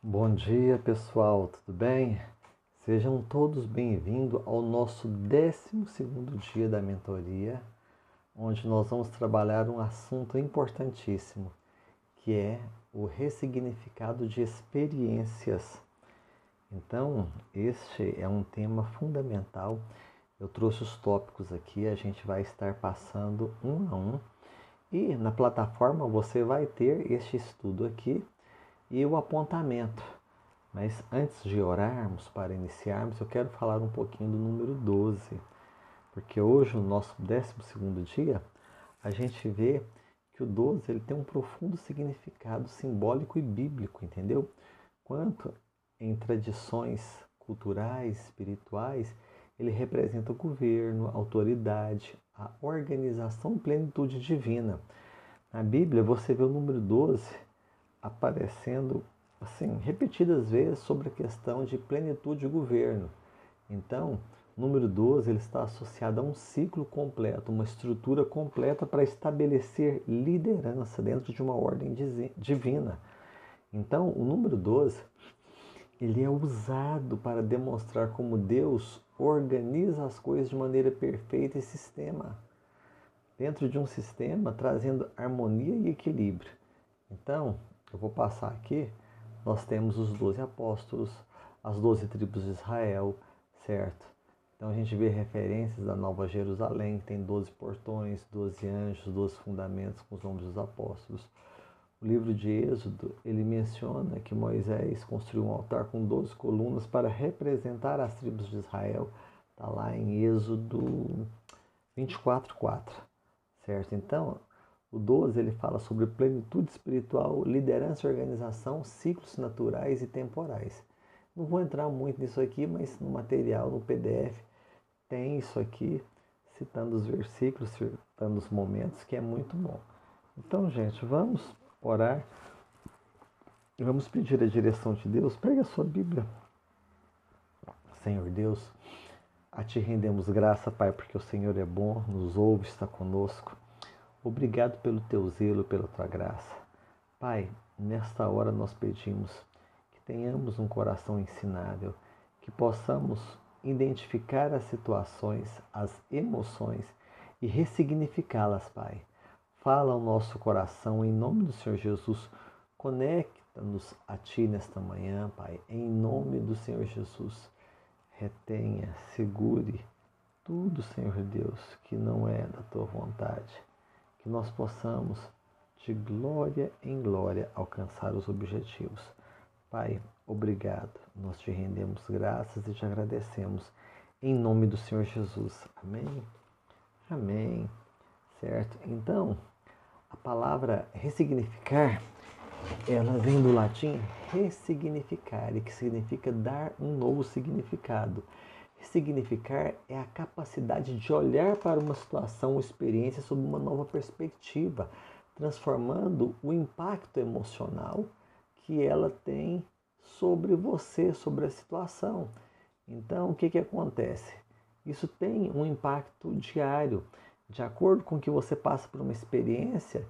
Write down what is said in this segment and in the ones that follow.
Bom dia, pessoal, tudo bem? Sejam todos bem-vindos ao nosso 12º dia da mentoria, onde nós vamos trabalhar um assunto importantíssimo, que é o ressignificado de experiências. Então, este é um tema fundamental. Eu trouxe os tópicos aqui, a gente vai estar passando um a um. E na plataforma você vai ter este estudo aqui e o apontamento. Mas antes de orarmos, para iniciarmos, eu quero falar um pouquinho do número 12, porque hoje, no nosso 12º dia, a gente vê que o 12 ele tem um profundo significado simbólico e bíblico, entendeu? Quanto em tradições culturais, espirituais, ele representa o governo, a autoridade, a organização e plenitude divina. Na Bíblia, você vê o número 12 aparecendo assim, repetidas vezes sobre a questão de plenitude e governo. Então, o número 12 ele está associado a um ciclo completo, uma estrutura completa para estabelecer liderança dentro de uma ordem divina. Então, o número 12 ele é usado para demonstrar como Deus organiza as coisas de maneira perfeita e sistema. Dentro de um sistema, trazendo harmonia e equilíbrio. Então, eu vou passar aqui. Nós temos os 12 apóstolos, as 12 tribos de Israel, certo? Então a gente vê referências da Nova Jerusalém, que tem 12 portões, 12 anjos, 12 fundamentos com os nomes dos apóstolos. O livro de Êxodo, ele menciona que Moisés construiu um altar com 12 colunas para representar as tribos de Israel. Está lá em Êxodo 24:4, certo? Então, o 12 ele fala sobre plenitude espiritual, liderança e organização, ciclos naturais e temporais. Não vou entrar muito nisso aqui, mas no material, no PDF, tem isso aqui, citando os versículos, citando os momentos, que é muito bom. Então, gente, vamos orar e vamos pedir a direção de Deus. Pega a sua Bíblia. Senhor Deus, a Ti rendemos graça, Pai, porque o Senhor é bom, nos ouve, está conosco. Obrigado pelo Teu zelo, pela Tua graça. Pai, nesta hora nós pedimos que tenhamos um coração ensinável, que possamos identificar as situações, as emoções e ressignificá-las, Pai. Fala ao nosso coração em nome do Senhor Jesus. Conecta-nos a Ti nesta manhã, Pai, em nome do Senhor Jesus. Retenha, segure tudo, Senhor Deus, que não é da Tua vontade. Que nós possamos, de glória em glória, alcançar os objetivos. Pai, obrigado. Nós te rendemos graças e te agradecemos. Em nome do Senhor Jesus. Amém? Amém. Certo? Então, a palavra ressignificar, ela vem do latim ressignificare, que significa dar um novo significado. Ressignificar é a capacidade de olhar para uma situação ou experiência sob uma nova perspectiva, transformando o impacto emocional que ela tem sobre você, sobre a situação. Então, o que acontece? Isso tem um impacto diário. De acordo com que você passa por uma experiência,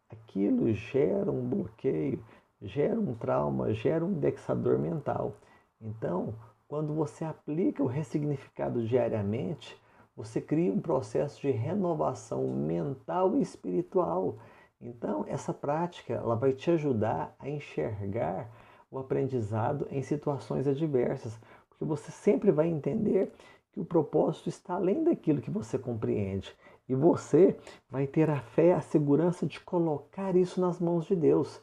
aquilo gera um bloqueio, gera um trauma, gera um indexador mental. Então, quando você aplica o ressignificado diariamente, você cria um processo de renovação mental e espiritual. Então, essa prática ela vai te ajudar a enxergar o aprendizado em situações adversas, porque você sempre vai entender que o propósito está além daquilo que você compreende. E você vai ter a fé, a segurança de colocar isso nas mãos de Deus.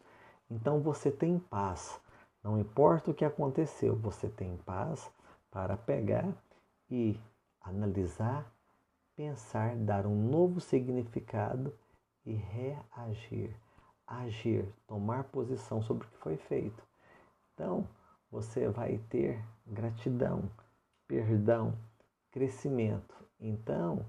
Então você tem paz. Não importa o que aconteceu, você tem paz para pegar e analisar, pensar, dar um novo significado e reagir, agir, tomar posição sobre o que foi feito. Então, você vai ter gratidão, perdão, crescimento. Então,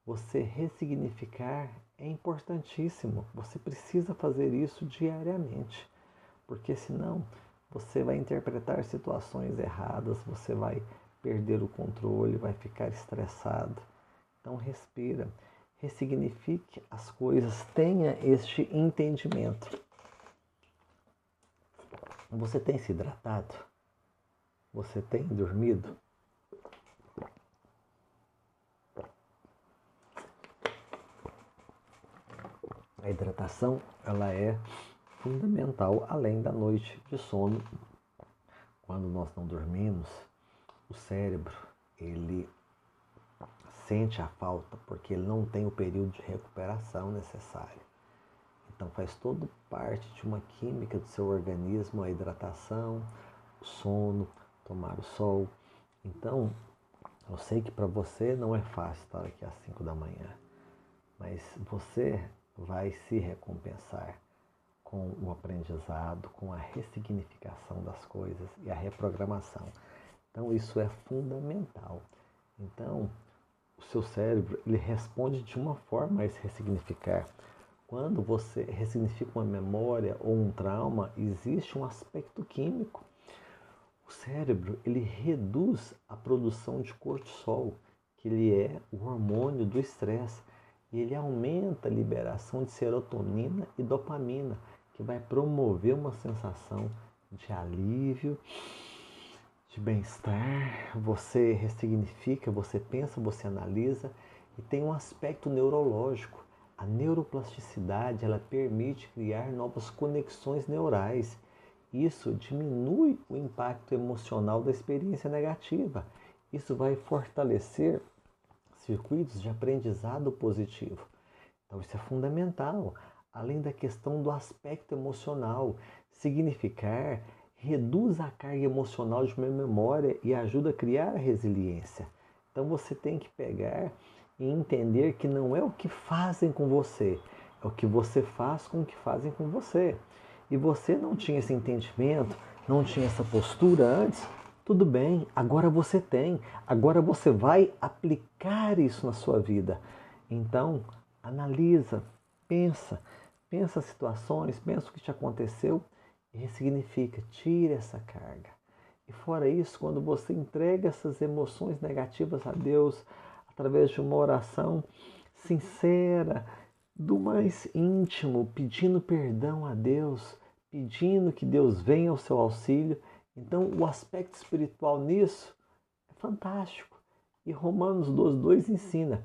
você ressignificar é importantíssimo. Você precisa fazer isso diariamente, porque senão você vai interpretar situações erradas, você vai perder o controle, vai ficar estressado. Então respira, ressignifique as coisas, tenha este entendimento. Você tem se hidratado? Você tem dormido? A hidratação, ela é fundamental, além da noite de sono. Quando nós não dormimos, o cérebro, ele sente a falta, porque ele não tem o período de recuperação necessário. Então faz toda parte de uma química do seu organismo, a hidratação, o sono, tomar o sol. Então, eu sei que para você não é fácil estar aqui às 5 da manhã, mas você vai se recompensar com o aprendizado, com a ressignificação das coisas e a reprogramação. Então isso é fundamental. Então o seu cérebro, ele responde de uma forma a esse ressignificar. Quando você ressignifica uma memória ou um trauma, existe um aspecto químico. O cérebro, ele reduz a produção de cortisol, que ele é o hormônio do estresse, e ele aumenta a liberação de serotonina e dopamina, que vai promover uma sensação de alívio, de bem-estar. Você ressignifica, você pensa, você analisa, e tem um aspecto neurológico. A neuroplasticidade, ela permite criar novas conexões neurais. Isso diminui o impacto emocional da experiência negativa. Isso vai fortalecer circuitos de aprendizado positivo. Então isso é fundamental. Além da questão do aspecto emocional, significar reduz a carga emocional de uma memória e ajuda a criar a resiliência. Então você tem que pegar e entender que não é o que fazem com você, é o que você faz com o que fazem com você. E você não tinha esse entendimento, não tinha essa postura antes, tudo bem, agora você tem, agora você vai aplicar isso na sua vida. Então, analisa, pensa as situações, pensa o que te aconteceu e ressignifica, tira essa carga. E fora isso, quando você entrega essas emoções negativas a Deus, através de uma oração sincera, do mais íntimo, pedindo perdão a Deus, pedindo que Deus venha ao seu auxílio. Então, o aspecto espiritual nisso é fantástico. E Romanos 12:2 ensina: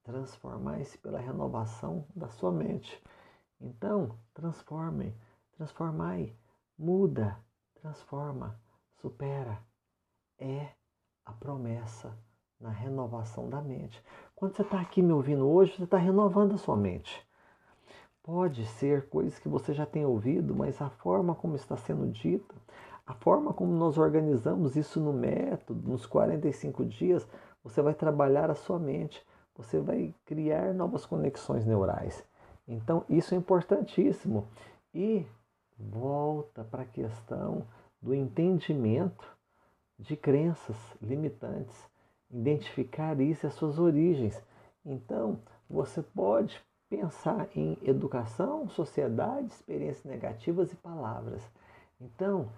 transformai-se pela renovação da sua mente. Então, transformai, muda, transforma, supera. É a promessa na renovação da mente. Quando você está aqui me ouvindo hoje, você está renovando a sua mente. Pode ser coisas que você já tem ouvido, mas a forma como está sendo dita, a forma como nós organizamos isso no método, nos 45 dias, você vai trabalhar a sua mente, você vai criar novas conexões neurais. Então, isso é importantíssimo. E volta para a questão do entendimento de crenças limitantes, identificar isso e as suas origens. Então, você pode pensar em educação, sociedade, experiências negativas e palavras. Então,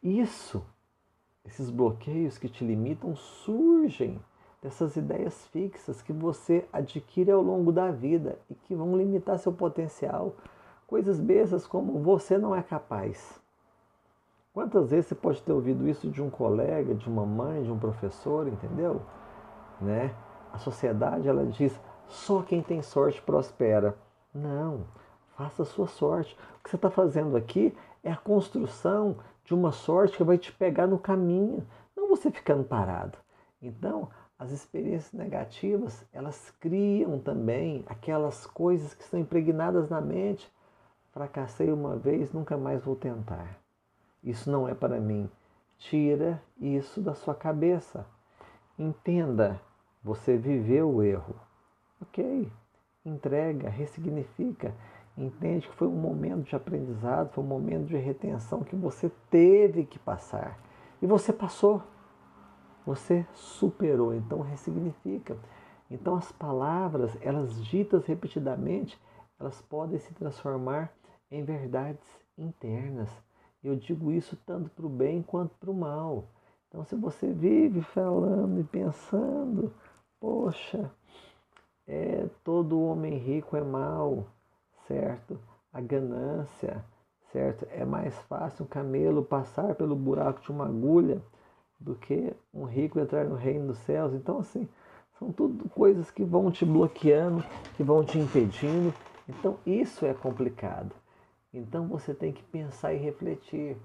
esses bloqueios que te limitam surgem dessas ideias fixas que você adquire ao longo da vida e que vão limitar seu potencial. Coisas bestas como você não é capaz. Quantas vezes você pode ter ouvido isso de um colega, de uma mãe, de um professor, entendeu? Né? A sociedade, ela diz, só quem tem sorte prospera. Não, faça a sua sorte. O que você está fazendo aqui é a construção de uma sorte que vai te pegar no caminho, não você ficando parado. Então, as experiências negativas, elas criam também aquelas coisas que estão impregnadas na mente. Fracassei uma vez, nunca mais vou tentar. Isso não é para mim. Tira isso da sua cabeça. Entenda, você viveu o erro. Ok, entrega, ressignifica. Entende que foi um momento de aprendizado, foi um momento de retenção que você teve que passar. E você passou. Você superou, então ressignifica. Então as palavras, elas ditas repetidamente, elas podem se transformar em verdades internas. Eu digo isso tanto para o bem quanto para o mal. Então se você vive falando e pensando, poxa, todo homem rico é mau, certo? A ganância, certo? É mais fácil um camelo passar pelo buraco de uma agulha do que um rico entrar no reino dos céus. Então, assim, são tudo coisas que vão te bloqueando, que vão te impedindo. Então, isso é complicado. Então, você tem que pensar e refletir.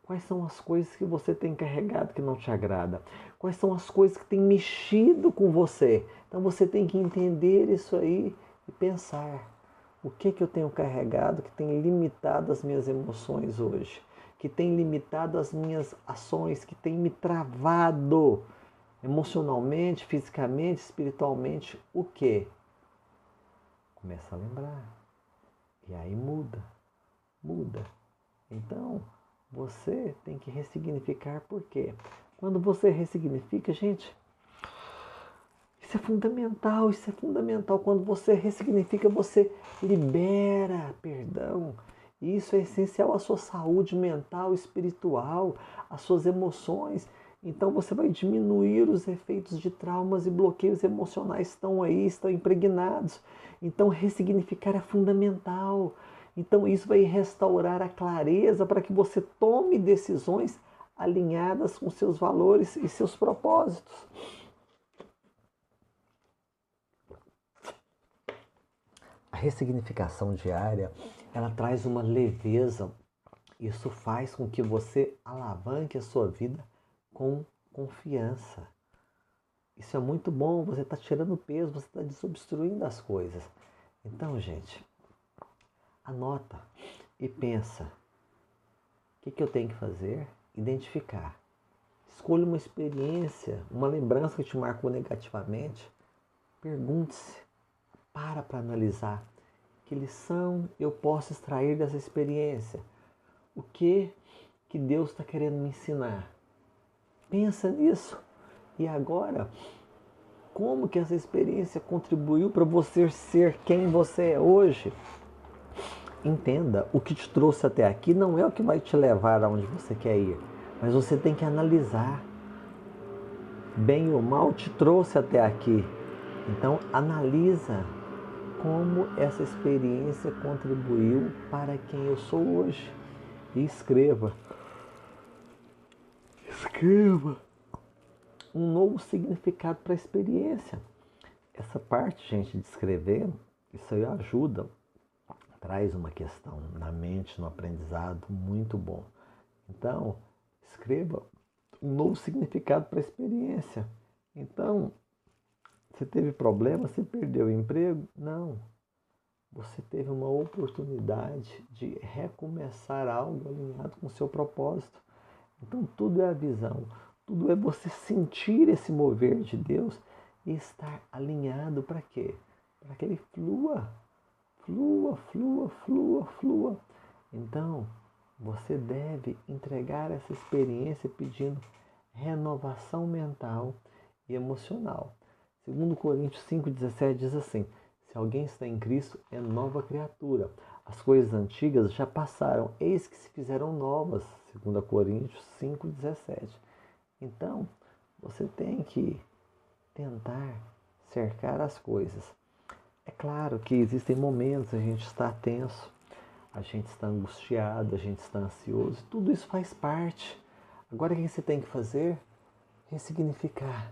Quais são as coisas que você tem carregado que não te agrada? Quais são as coisas que têm mexido com você? Então, você tem que entender isso aí e pensar. O que eu tenho carregado que tem limitado as minhas emoções hoje? Que tem limitado as minhas ações? Que tem me travado emocionalmente, fisicamente, espiritualmente? O quê? Começa a lembrar. E aí muda. Então, você tem que ressignificar por quê? Quando você ressignifica, gente, isso é fundamental. Quando você ressignifica, você libera perdão. Isso é essencial à sua saúde mental, espiritual, às suas emoções. Então você vai diminuir os efeitos de traumas e bloqueios emocionais que estão aí, estão impregnados. Então ressignificar é fundamental. Então isso vai restaurar a clareza para que você tome decisões alinhadas com seus valores e seus propósitos. A ressignificação diária, ela traz uma leveza. Isso faz com que você alavanque a sua vida com confiança. Isso é muito bom, você está tirando peso, você está desobstruindo as coisas. Então, gente, anota e pensa. O que eu tenho que fazer? Identificar. Escolha uma experiência, uma lembrança que te marcou negativamente. Pergunte-se, para analisar. Que lição eu posso extrair dessa experiência? O que Deus está querendo me ensinar? Pensa nisso. E agora, como que essa experiência contribuiu para você ser quem você é hoje? Entenda, o que te trouxe até aqui não é o que vai te levar aonde você quer ir, mas você tem que analisar. Bem ou mal te trouxe até aqui. Então analisa como essa experiência contribuiu para quem eu sou hoje. E escreva um novo significado para a experiência. Essa parte, gente, de escrever, isso aí ajuda, traz uma questão na mente, no aprendizado muito bom. Então, escreva um novo significado para a experiência. Então, você teve problema, você perdeu o emprego? Não. Você teve uma oportunidade de recomeçar algo alinhado com o seu propósito. Então, tudo é a visão. Tudo é você sentir esse mover de Deus e estar alinhado para quê? Para que ele flua. Então, você deve entregar essa experiência pedindo renovação mental e emocional. Segundo Coríntios 5,17 diz assim: se alguém está em Cristo, é nova criatura. As coisas antigas já passaram, eis que se fizeram novas. Segundo Coríntios 5,17. Então, você tem que tentar cercar as coisas. É claro que existem momentos a gente está tenso, a gente está angustiado, a gente está ansioso. Tudo isso faz parte. Agora o que você tem que fazer? Ressignificar.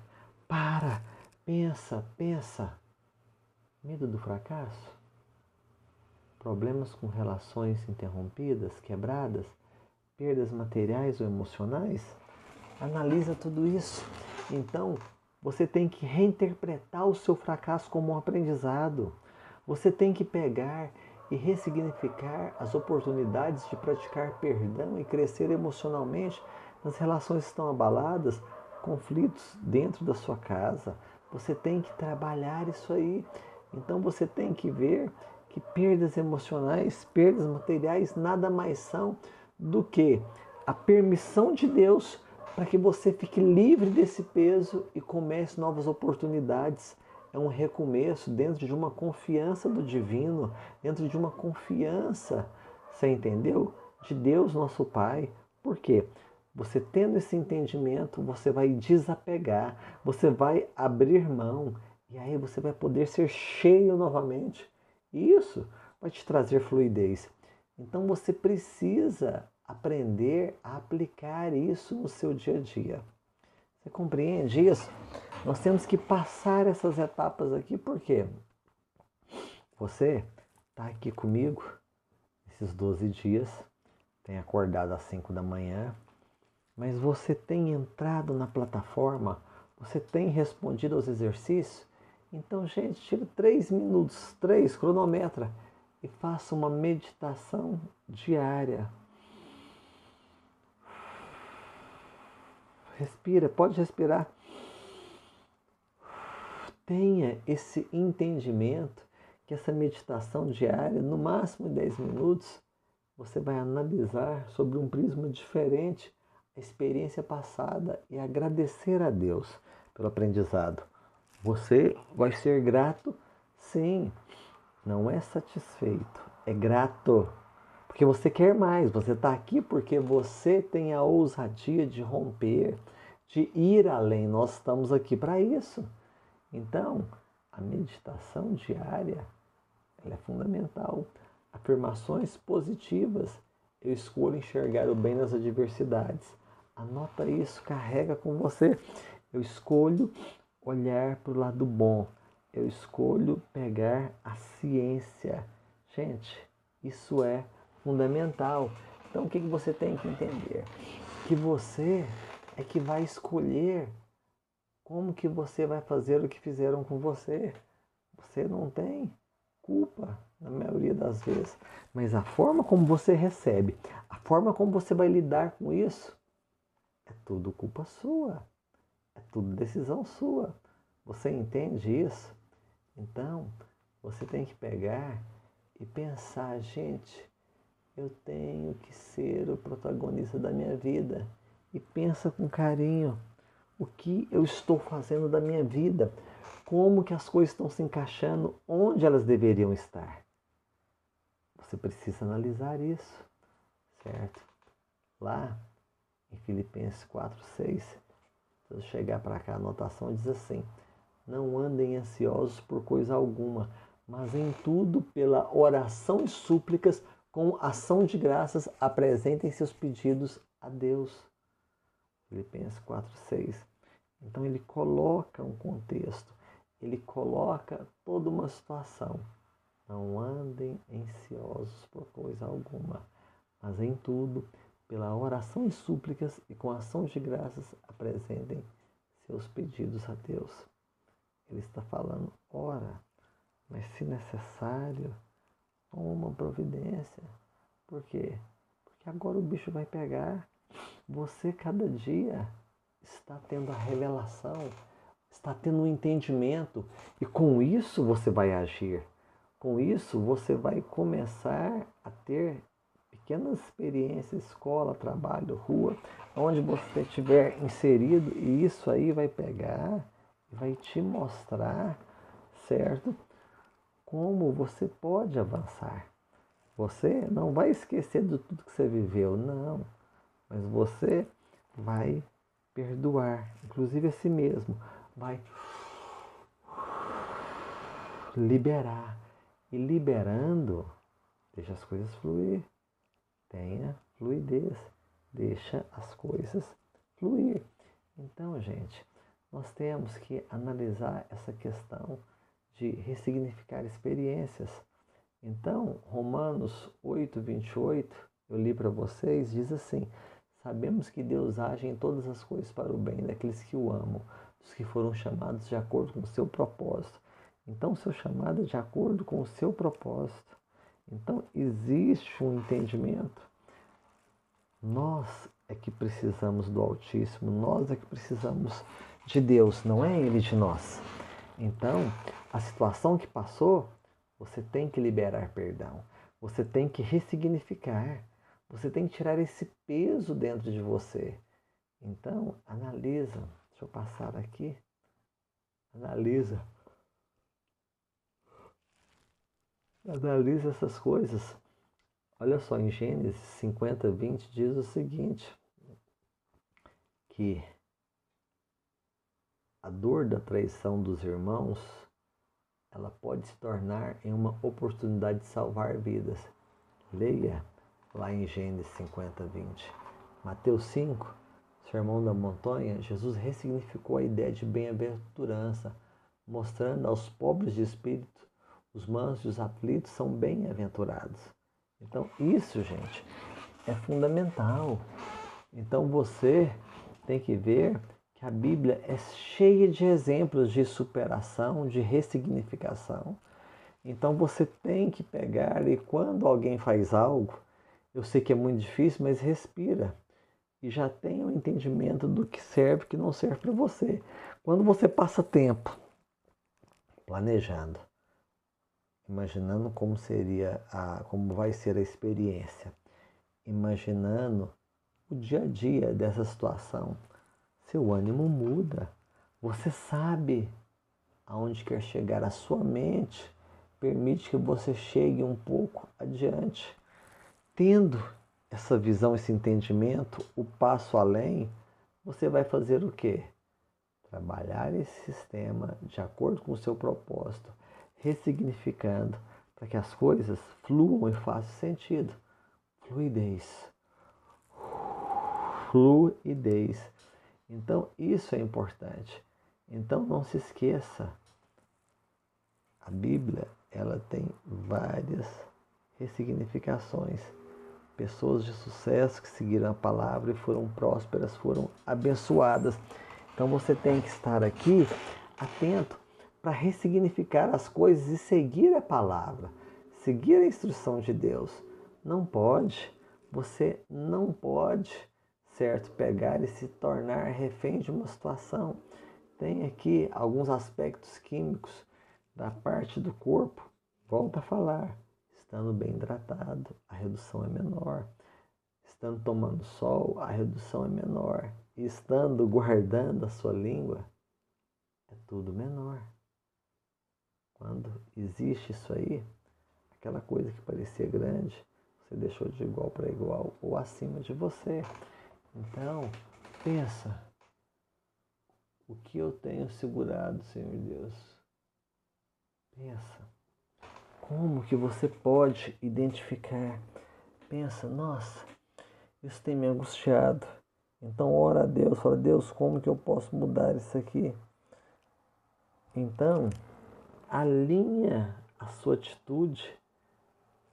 Pensa. Medo do fracasso? Problemas com relações interrompidas, quebradas? Perdas materiais ou emocionais? Analisa tudo isso. Então, você tem que reinterpretar o seu fracasso como um aprendizado. Você tem que pegar e ressignificar as oportunidades de praticar perdão e crescer emocionalmente nas relações que estão abaladas, conflitos dentro da sua casa. Você tem que trabalhar isso aí. Então você tem que ver que perdas emocionais, perdas materiais nada mais são do que a permissão de Deus para que você fique livre desse peso e comece novas oportunidades. É um recomeço dentro de uma confiança do divino, dentro de uma confiança, você entendeu? De Deus, nosso Pai. Por quê? Você tendo esse entendimento, você vai desapegar, você vai abrir mão e aí você vai poder ser cheio novamente. E isso vai te trazer fluidez. Então você precisa aprender a aplicar isso no seu dia a dia. Você compreende isso? Nós temos que passar essas etapas aqui, porque você está aqui comigo esses 12 dias, tem acordado às 5 da manhã, mas você tem entrado na plataforma, você tem respondido aos exercícios. Então, gente, tira 3 minutos, 3, cronometra, e faça uma meditação diária. Respira, pode respirar. Tenha esse entendimento que essa meditação diária, no máximo 10 minutos, você vai analisar sobre um prisma diferente a experiência passada e agradecer a Deus pelo aprendizado. Você vai ser grato, sim, não é satisfeito, é grato. Porque você quer mais, você está aqui porque você tem a ousadia de romper, de ir além. Nós estamos aqui para isso. Então, a meditação diária, ela é fundamental. Afirmações positivas. Eu escolho enxergar o bem nas adversidades. Anota isso, carrega com você. Eu escolho olhar para o lado bom. Eu escolho pegar a ciência. Gente, isso é fundamental. Então, o que você tem que entender? Que você é que vai escolher como que você vai fazer o que fizeram com você. Você não tem culpa, na maioria das vezes. Mas a forma como você recebe, a forma como você vai lidar com isso, é tudo culpa sua. É tudo decisão sua. Você entende isso? Então, você tem que pegar e pensar, gente, eu tenho que ser o protagonista da minha vida. E pensa com carinho, o que eu estou fazendo da minha vida? Como que as coisas estão se encaixando onde elas deveriam estar? Você precisa analisar isso, certo? Lá em Filipenses 4:6, se eu chegar para cá, a anotação diz assim: não andem ansiosos por coisa alguma, mas em tudo, pela oração e súplicas, com ação de graças, apresentem seus pedidos a Deus. Filipenses 4:6. Então ele coloca um contexto, ele coloca toda uma situação. Não andem ansiosos por coisa alguma, mas em tudo, pela oração e súplicas e com ação de graças, apresentem seus pedidos a Deus. Ele está falando, ora, mas se necessário, toma providência. Por quê? Porque agora o bicho vai pegar. Você, cada dia, está tendo a revelação, está tendo um entendimento, e com isso você vai agir. Com isso você vai começar a ter pequenas experiências, escola, trabalho, rua, onde você estiver inserido, e isso aí vai pegar e vai te mostrar, certo? Como você pode avançar. Você não vai esquecer de tudo que você viveu, não. Mas você vai perdoar, inclusive a si mesmo. Vai liberar. E liberando, deixa as coisas fluir. Tenha fluidez. Deixa as coisas fluir. Então, gente, nós temos que analisar essa questão de ressignificar experiências. Então, Romanos 8:28, eu li para vocês, diz assim: sabemos que Deus age em todas as coisas para o bem daqueles que o amam, dos que foram chamados de acordo com o seu propósito. Então, o seu chamado é de acordo com o seu propósito. Então, existe um entendimento. Nós é que precisamos do Altíssimo, nós é que precisamos de Deus, não é Ele de nós. Então, a situação que passou, você tem que liberar perdão. Você tem que ressignificar. Você tem que tirar esse peso dentro de você. Então, analisa. Deixa eu passar aqui. Analisa. Analisa essas coisas. Olha só, em Gênesis 50:20 diz o seguinte, que a dor da traição dos irmãos, ela pode se tornar em uma oportunidade de salvar vidas. Leia lá em Gênesis 50:20. Mateus 5, Sermão da Montanha, Jesus ressignificou a ideia de bem-aventurança, mostrando aos pobres de espírito, os mansos e os aflitos são bem-aventurados. Então isso, gente, é fundamental. Então você tem que ver que a Bíblia é cheia de exemplos de superação, de ressignificação. Então você tem que pegar e quando alguém faz algo, eu sei que é muito difícil, mas respira e já tenha um entendimento do que serve e que não serve para você. Quando você passa tempo planejando, imaginando como vai ser a experiência, imaginando o dia a dia dessa situação, seu ânimo muda. Você sabe aonde quer chegar. A sua mente permite que você chegue um pouco adiante. Tendo essa visão, esse entendimento, o passo além, você vai fazer o quê? Trabalhar esse sistema de acordo com o seu propósito, ressignificando para que as coisas fluam e façam sentido. Fluidez. Fluidez. Então, isso é importante. Então, não se esqueça. A Bíblia, ela tem várias ressignificações. Pessoas de sucesso que seguiram a palavra e foram prósperas, foram abençoadas. Então você tem que estar aqui atento para ressignificar as coisas e seguir a palavra, seguir a instrução de Deus. Você não pode, certo, pegar e se tornar refém de uma situação. Tem aqui alguns aspectos químicos da parte do corpo. Volto a falar. Estando bem hidratado, a redução é menor. Estando tomando sol, a redução é menor. E estando guardando a sua língua, é tudo menor. Quando existe isso aí, aquela coisa que parecia grande, você deixou de igual para igual ou acima de você. Então, pensa, o que eu tenho segurado, Senhor Deus? Pensa. Como que você pode identificar? Pensa, nossa, isso tem me angustiado. Então ora a Deus, fala, Deus, como que eu posso mudar isso aqui? Então, alinha a sua atitude.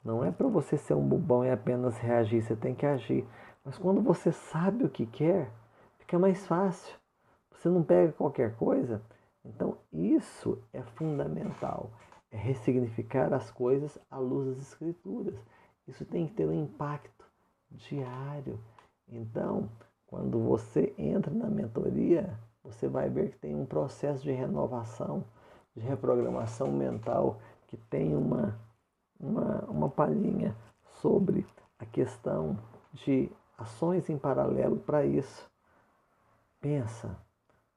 Não é para você ser um bobão e apenas reagir, você tem que agir. Mas quando você sabe o que quer, fica mais fácil. Você não pega qualquer coisa. Então, isso é fundamental. É ressignificar as coisas à luz das Escrituras. Isso tem que ter um impacto diário. Então, quando você entra na mentoria, você vai ver que tem um processo de renovação, de reprogramação mental, que tem uma palhinha sobre a questão de ações em paralelo para isso. Pensa,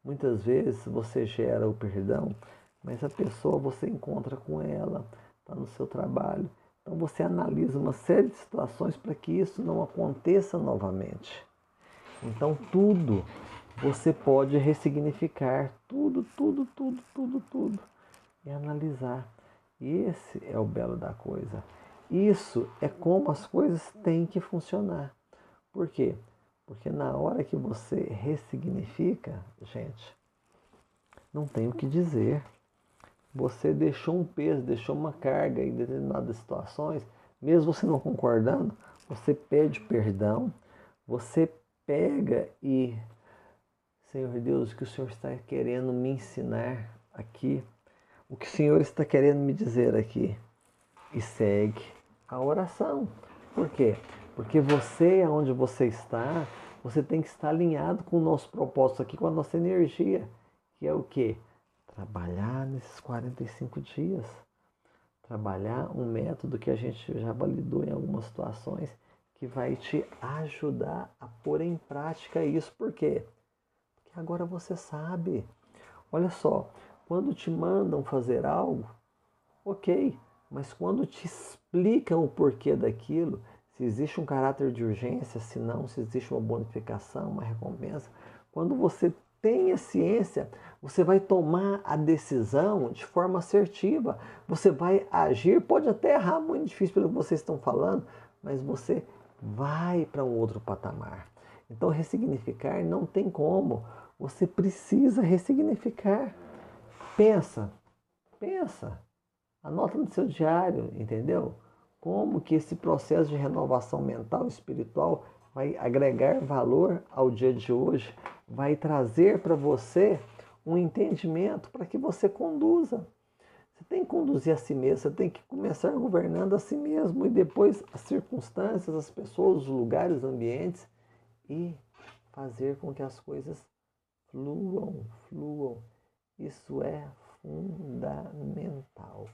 muitas vezes você gera o perdão, mas a pessoa você encontra com ela, está no seu trabalho. Então você analisa uma série de situações para que isso não aconteça novamente. Então tudo você pode ressignificar, tudo. E analisar. E esse é o belo da coisa. Isso é como as coisas têm que funcionar. Por quê? Porque na hora que você ressignifica, gente, não tem o que dizer. Você deixou um peso, deixou uma carga em determinadas situações, mesmo você não concordando, você pede perdão, você pega e, Senhor Deus, o que o Senhor está querendo me ensinar aqui, o que o Senhor está querendo me dizer aqui, e segue a oração. Por quê? Porque você, onde você está, você tem que estar alinhado com o nosso propósito aqui, com a nossa energia, que é o quê? Trabalhar nesses 45 dias. Trabalhar um método que a gente já validou em algumas situações, que vai te ajudar a pôr em prática isso. Por quê? Porque agora você sabe. Olha só, quando te mandam fazer algo, ok, mas quando te explicam o porquê daquilo, se existe um caráter de urgência, se não, se existe uma bonificação, uma recompensa, quando você tem a ciência, você vai tomar a decisão de forma assertiva, você vai agir, pode até errar, muito difícil pelo que vocês estão falando, mas você vai para um outro patamar. Então, ressignificar não tem como. Você precisa ressignificar. Pensa, pensa. Anota no seu diário, entendeu? Como que esse processo de renovação mental e espiritual vai agregar valor ao dia de hoje, vai trazer para você um entendimento para que você conduza. Você tem que conduzir a si mesmo, você tem que começar governando a si mesmo e depois as circunstâncias, as pessoas, os lugares, os ambientes e fazer com que as coisas fluam. Isso é fundamental.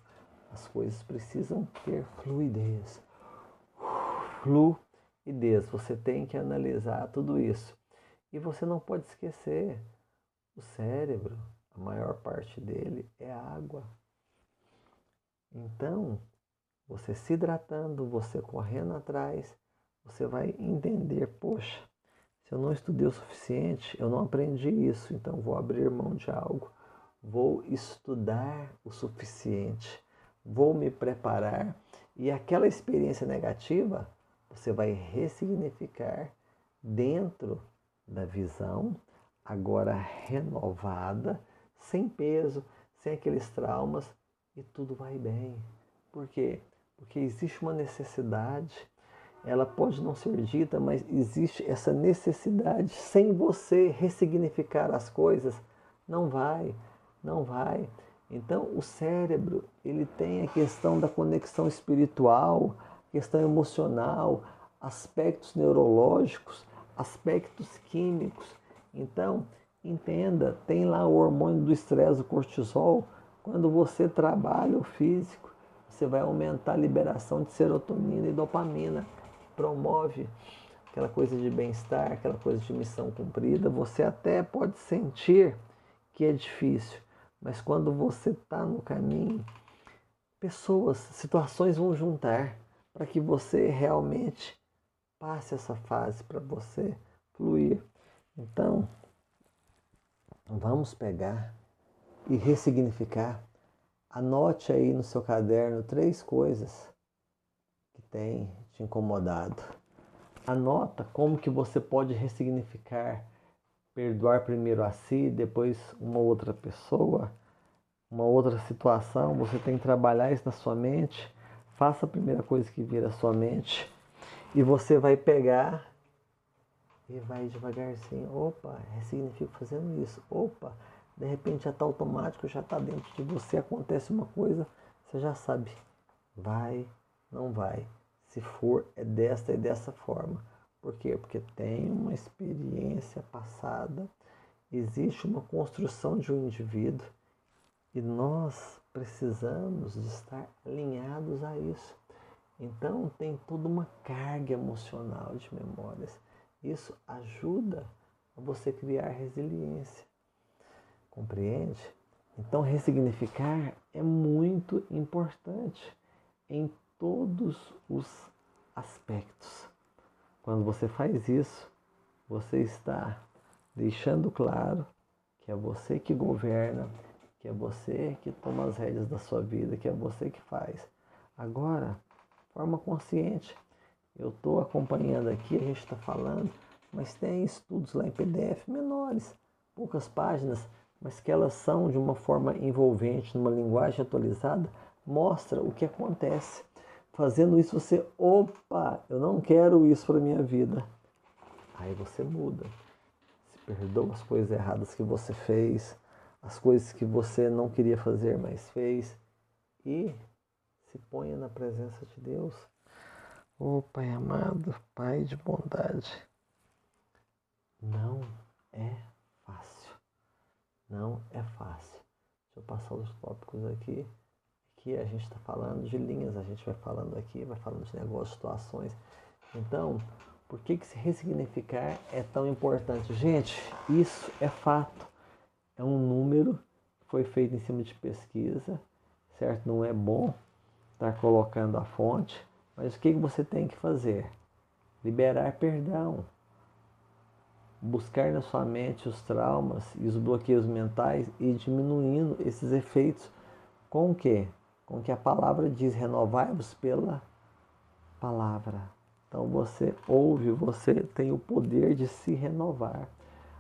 As coisas precisam ter fluidez. Fluidez. Você tem que analisar tudo isso. E você não pode esquecer, o cérebro, a maior parte dele é água. Então, você se hidratando, você correndo atrás, você vai entender, poxa, se eu não estudei o suficiente, eu não aprendi isso, então vou abrir mão de algo. Vou estudar o suficiente, vou me preparar e aquela experiência negativa você vai ressignificar dentro da visão, agora renovada, sem peso, sem aqueles traumas e tudo vai bem. Por quê? Porque existe uma necessidade, ela pode não ser dita, mas existe essa necessidade. Sem você ressignificar as coisas, não vai. Então, o cérebro, ele tem a questão da conexão espiritual, questão emocional, aspectos neurológicos, aspectos químicos. Então, entenda, tem lá o hormônio do estresse, o cortisol. Quando você trabalha o físico, você vai aumentar a liberação de serotonina e dopamina. Promove aquela coisa de bem-estar, aquela coisa de missão cumprida. Você até pode sentir que é difícil, mas quando você está no caminho, pessoas, situações vão juntar para que você realmente passe essa fase, para você fluir. Então, vamos pegar e ressignificar. Anote aí no seu caderno 3 coisas que têm te incomodado. Anota como que você pode ressignificar, perdoar primeiro a si, depois uma outra pessoa, uma outra situação. Você tem que trabalhar isso na sua mente. Faça a primeira coisa que vir à sua mente e você vai pegar e vai devagarzinho. Opa, ressignifico fazendo isso. Opa, de repente já está automático, já está dentro de você. Acontece uma coisa, você já sabe. Vai, não vai. Se for, é desta e dessa forma. Por quê? Porque tem uma experiência passada, existe uma construção de um indivíduo e nós precisamos de estar alinhados a isso. Então tem toda uma carga emocional de memórias. Isso ajuda a você criar resiliência. Compreende? Então ressignificar é muito importante em todos os aspectos. Quando você faz isso, você está deixando claro que é você que governa, que é você que toma as rédeas da sua vida, que é você que faz. Agora, forma consciente. Eu estou acompanhando aqui, a gente está falando, mas tem estudos lá em PDF menores, poucas páginas, mas que elas são de uma forma envolvente, numa linguagem atualizada, mostra o que acontece. Fazendo isso, você, opa, eu não quero isso para a minha vida. Aí você muda. Se perdoa as coisas erradas que você fez, as coisas que você não queria fazer, mas fez. E se ponha na presença de Deus. Ô Pai amado, Pai de bondade. Não é fácil. Não é fácil. Deixa eu passar os tópicos aqui. Aqui a gente está falando de linhas, a gente vai falando aqui, vai falando de negócios, situações. Então, por que se ressignificar é tão importante? Gente, isso é fato. É um número que foi feito em cima de pesquisa, certo? Não é bom estar colocando a fonte, mas o que você tem que fazer? Liberar perdão. Buscar na sua mente os traumas e os bloqueios mentais e diminuindo esses efeitos com o quê? Com que a palavra diz, renovai-vos pela palavra. Então você ouve, você tem o poder de se renovar.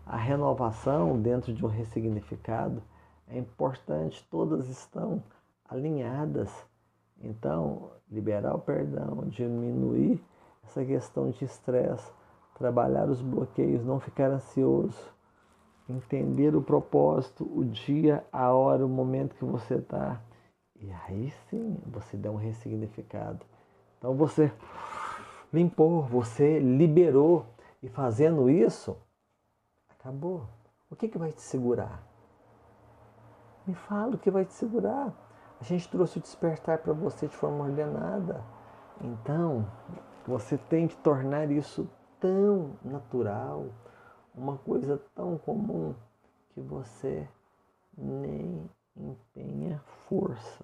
A renovação dentro de um ressignificado é importante, todas estão alinhadas. Então, liberar o perdão, diminuir essa questão de estresse, trabalhar os bloqueios, não ficar ansioso, entender o propósito, o dia, a hora, o momento que você está. E aí sim você dá um ressignificado. Então você limpou, você liberou. E fazendo isso, acabou. O que vai te segurar? Me fala o que vai te segurar. A gente trouxe o despertar para você de forma ordenada. Então, você tem que tornar isso tão natural, uma coisa tão comum, que você nem empenha força.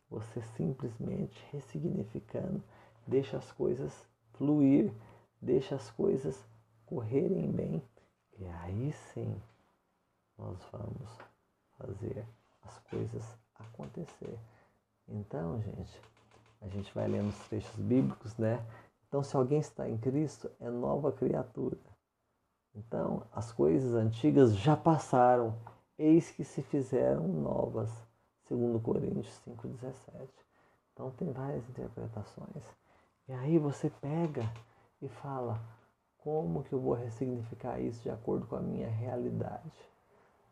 Você simplesmente ressignificando, deixa as coisas fluir, deixa as coisas correrem bem. E aí sim, nós vamos fazer as coisas acontecer. Então, gente, a gente vai lendo os trechos bíblicos, né? Então, se alguém está em Cristo, é nova criatura. Então, as coisas antigas já passaram, eis que se fizeram novas, segundo Coríntios 5,17. Então, tem várias interpretações. E aí você pega e fala, como que eu vou ressignificar isso de acordo com a minha realidade?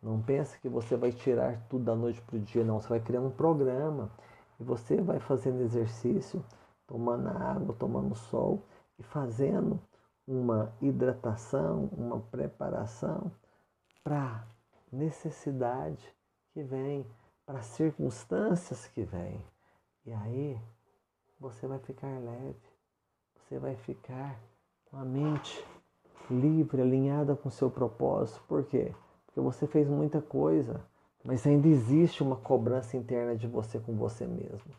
Não pense que você vai tirar tudo da noite para o dia, não. Você vai criar um programa e você vai fazendo exercício, tomando água, tomando sol e fazendo uma hidratação, uma preparação para necessidade que vem, para circunstâncias que vêm. E aí você vai ficar leve, você vai ficar com a mente livre, alinhada com o seu propósito. Por quê? Porque você fez muita coisa, mas ainda existe uma cobrança interna de você com você mesmo.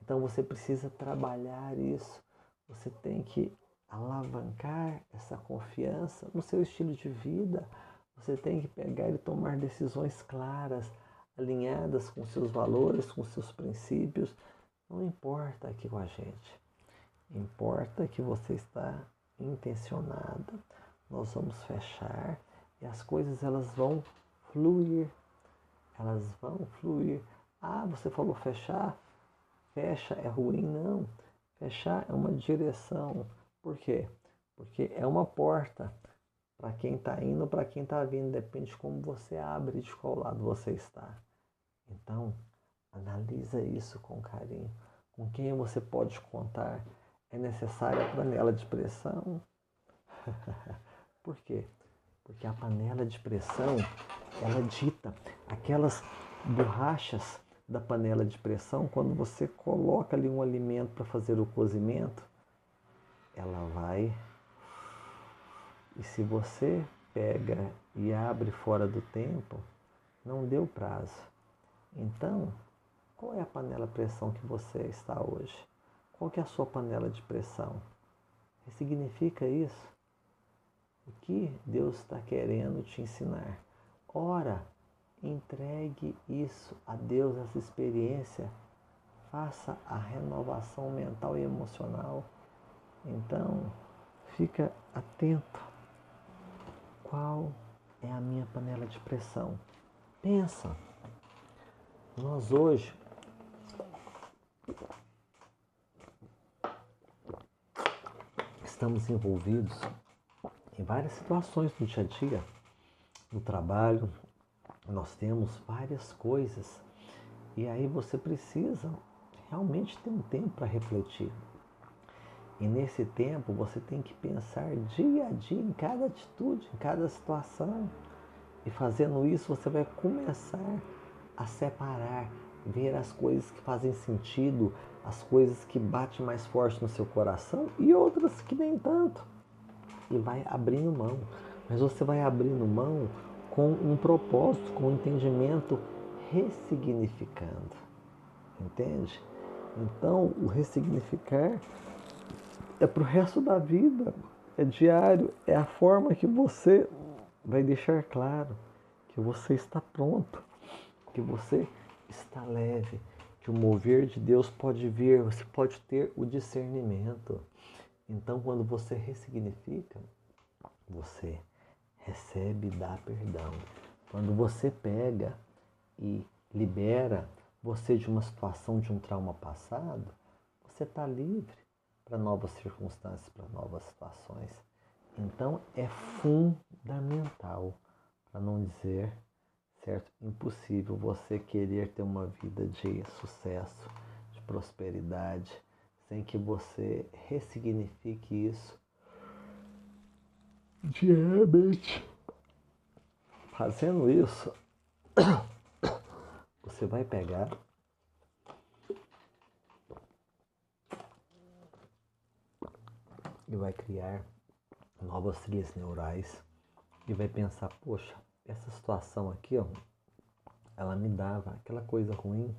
Então você precisa trabalhar isso. Você tem que alavancar essa confiança no seu estilo de vida. Você tem que pegar e tomar decisões claras, alinhadas com seus valores, com seus princípios. Não importa aqui com a gente. Importa que você está intencionada. Nós vamos fechar e as coisas elas vão fluir. Elas vão fluir. Ah, você falou fechar? Fecha é ruim? Não. Fechar é uma direção. Por quê? Porque é uma porta para quem está indo, para quem está vindo. Depende de como você abre, de qual lado você está. Então, analisa isso com carinho. Com quem você pode contar? É necessária a panela de pressão? Por quê? Porque a panela de pressão, ela dita aquelas borrachas da panela de pressão, quando você coloca ali um alimento para fazer o cozimento, ela vai. E se você pega e abre fora do tempo, não deu prazo. Então, qual é a panela de pressão que você está hoje? Qual que é a sua panela de pressão? Ressignifica isso. O que Deus está querendo te ensinar? Ora, entregue isso a Deus, essa experiência. Faça a renovação mental e emocional. Então, fica atento. Qual é a minha panela de pressão? Pensa. Nós hoje estamos envolvidos em várias situações do dia a dia. No trabalho, nós temos várias coisas. E aí você precisa realmente ter um tempo para refletir. E nesse tempo você tem que pensar dia a dia em cada atitude, em cada situação. E fazendo isso você vai começar a separar, ver as coisas que fazem sentido, as coisas que batem mais forte no seu coração e outras que nem tanto. E vai abrindo mão. Mas você vai abrindo mão com um propósito, com um entendimento, ressignificando. Entende? Então, o ressignificar é para o resto da vida, é diário, é a forma que você vai deixar claro que você está pronto, que você está leve, que o mover de Deus pode vir, você pode ter o discernimento. Então, quando você ressignifica, você recebe e dá perdão. Quando você pega e libera você de uma situação, de um trauma passado, você está livre para novas circunstâncias, para novas situações. Então é fundamental, para não dizer, certo, impossível você querer ter uma vida de sucesso, de prosperidade, sem que você ressignifique isso diariamente. Fazendo isso, você vai pegar e vai criar novas trilhas neurais e vai pensar, poxa, essa situação aqui, ó, ela me dava aquela coisa ruim.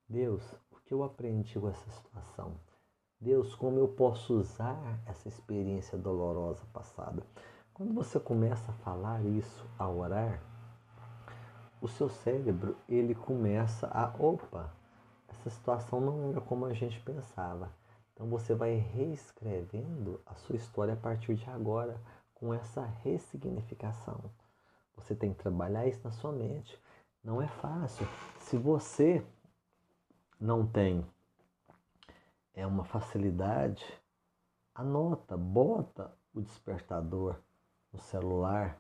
Deus, o que eu aprendi com essa situação? Deus, como eu posso usar essa experiência dolorosa passada? Quando você começa a falar isso, a orar, o seu cérebro, ele começa a, opa, essa situação não era como a gente pensava. Então você vai reescrevendo a sua história a partir de agora, com essa ressignificação. Você tem que trabalhar isso na sua mente. Não é fácil. Se você não tem uma facilidade, anota, bota o despertador no celular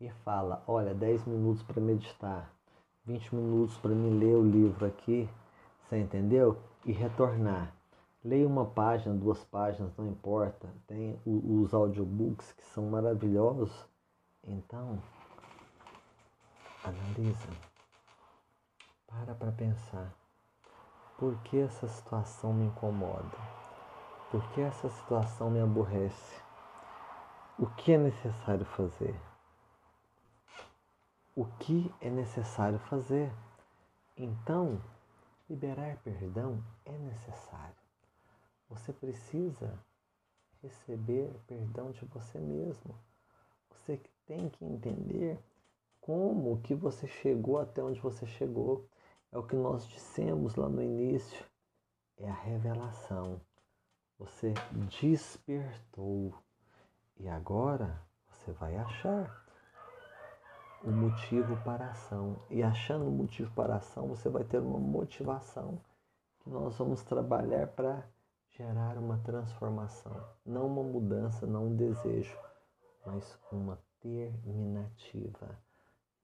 e fala, olha, 10 minutos para meditar, 20 minutos para me ler o livro aqui, você entendeu? E retornar. Leia uma página, 2 páginas, não importa. Tem os audiobooks que são maravilhosos. Então, analisa. Para pensar. Por que essa situação me incomoda? Por que essa situação me aborrece? O que é necessário fazer? O que é necessário fazer? Então, liberar perdão é necessário. Você precisa receber perdão de você mesmo. Você tem que entender como que você chegou até onde você chegou. É o que nós dissemos lá no início. É a revelação. Você despertou. E agora você vai achar o motivo para a ação. E achando o motivo para a ação, você vai ter uma motivação que nós vamos trabalhar para gerar uma transformação. Não uma mudança, não um desejo, mas uma terminativa.